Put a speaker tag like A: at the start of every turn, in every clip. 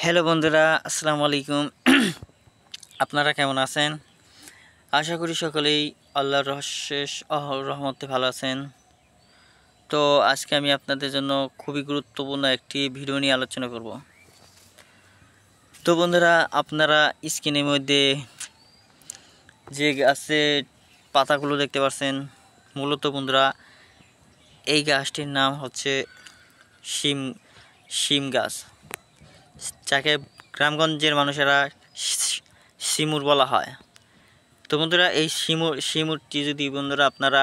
A: Hello বন্ধুরা, আসসালামু আলাইকুম। আপনারা কেমন আছেন? আশা করি সকলেই আল্লাহর রহমতে ভালো আছেন। তো আজকে আমি আপনাদের জন্য খুবই গুরুত্বপূর্ণ একটি ভিডিও নিয়ে আলোচনা করব। তো বন্ধুরা, আপনারা স্ক্রিনের মধ্যে যে গাছের পাতাগুলো দেখতে পাচ্ছেন, মূলত বন্ধুরা এই গাছটির নাম হচ্ছে শিম গাছ, যাকে গ্রামগঞ্জের মানুষেরা শিমুর বলা হয়। তো বন্ধুরা, এই শিমুরটি যদি বন্ধুরা আপনারা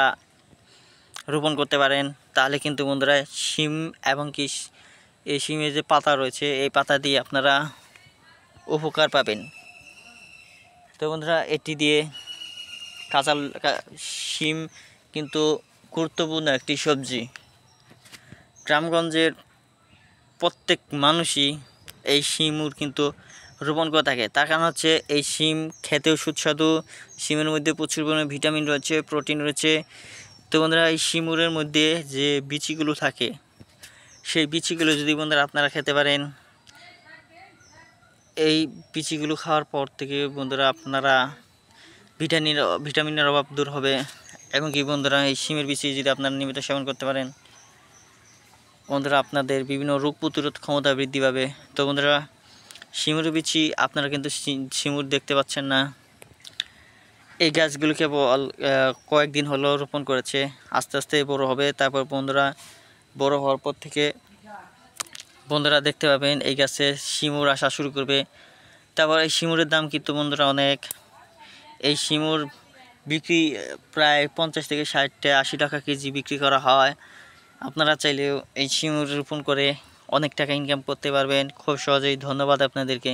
A: রোপণ করতে পারেন, তাহলে কিন্তু বন্ধুরা শিম এবং কি এই শিমের যে পাতা রয়েছে, এই পাতা দিয়ে আপনারা উপকার পাবেন। তো বন্ধুরা, এটি দিয়ে শিম কিন্তু গুরুত্বপূর্ণ একটি সবজি। গ্রামগঞ্জের প্রত্যেক মানুষই এই শিমুর কিন্তু রোপণ করে থাকে। তার কারণ হচ্ছে এই শিম খেতেও সুস্বাদু, শিমের মধ্যে প্রচুর পরিমাণে ভিটামিন রয়েছে, প্রোটিন রয়েছে। তো বন্ধুরা, এই শিমুরের মধ্যে যে বিচিগুলো থাকে, সেই বিচিগুলো যদি বন্ধুরা আপনারা খেতে পারেন, এই বিচিগুলো খাওয়ার পর থেকে বন্ধুরা আপনারা ভিটামিনের অভাব দূর হবে। এবং কি বন্ধুরা, এই শিমের বিচি যদি আপনারা নিয়মিত সেবন করতে পারেন, বন্ধুরা আপনাদের বিভিন্ন রোগ প্রতিরোধ ক্ষমতা বৃদ্ধি পাবে। তো বন্ধুরা, শিমুর বিচি আপনারা কিন্তু শিমুর দেখতে পাচ্ছেন না, এই গাছগুলো কেবল কয়েকদিন হলো রোপণ করেছে, আস্তে আস্তে বড় হবে। তারপর বন্ধুরা বড় হওয়ার পর থেকে বন্ধুরা দেখতে পাবেন এই গাছে শিমুর আসা শুরু করবে। তারপর এই শিমুরের দাম কিন্তু বন্ধুরা অনেক। এই শিমুর বিক্রি প্রায় 50 থেকে 60-80 টাকা কেজি বিক্রি করা হয়। আপনারা চাইলেও এই শিমুর রোপণ করে অনেক টাকা ইনকাম করতে পারবেন খুব সহজেই। ধন্যবাদ আপনাদেরকে।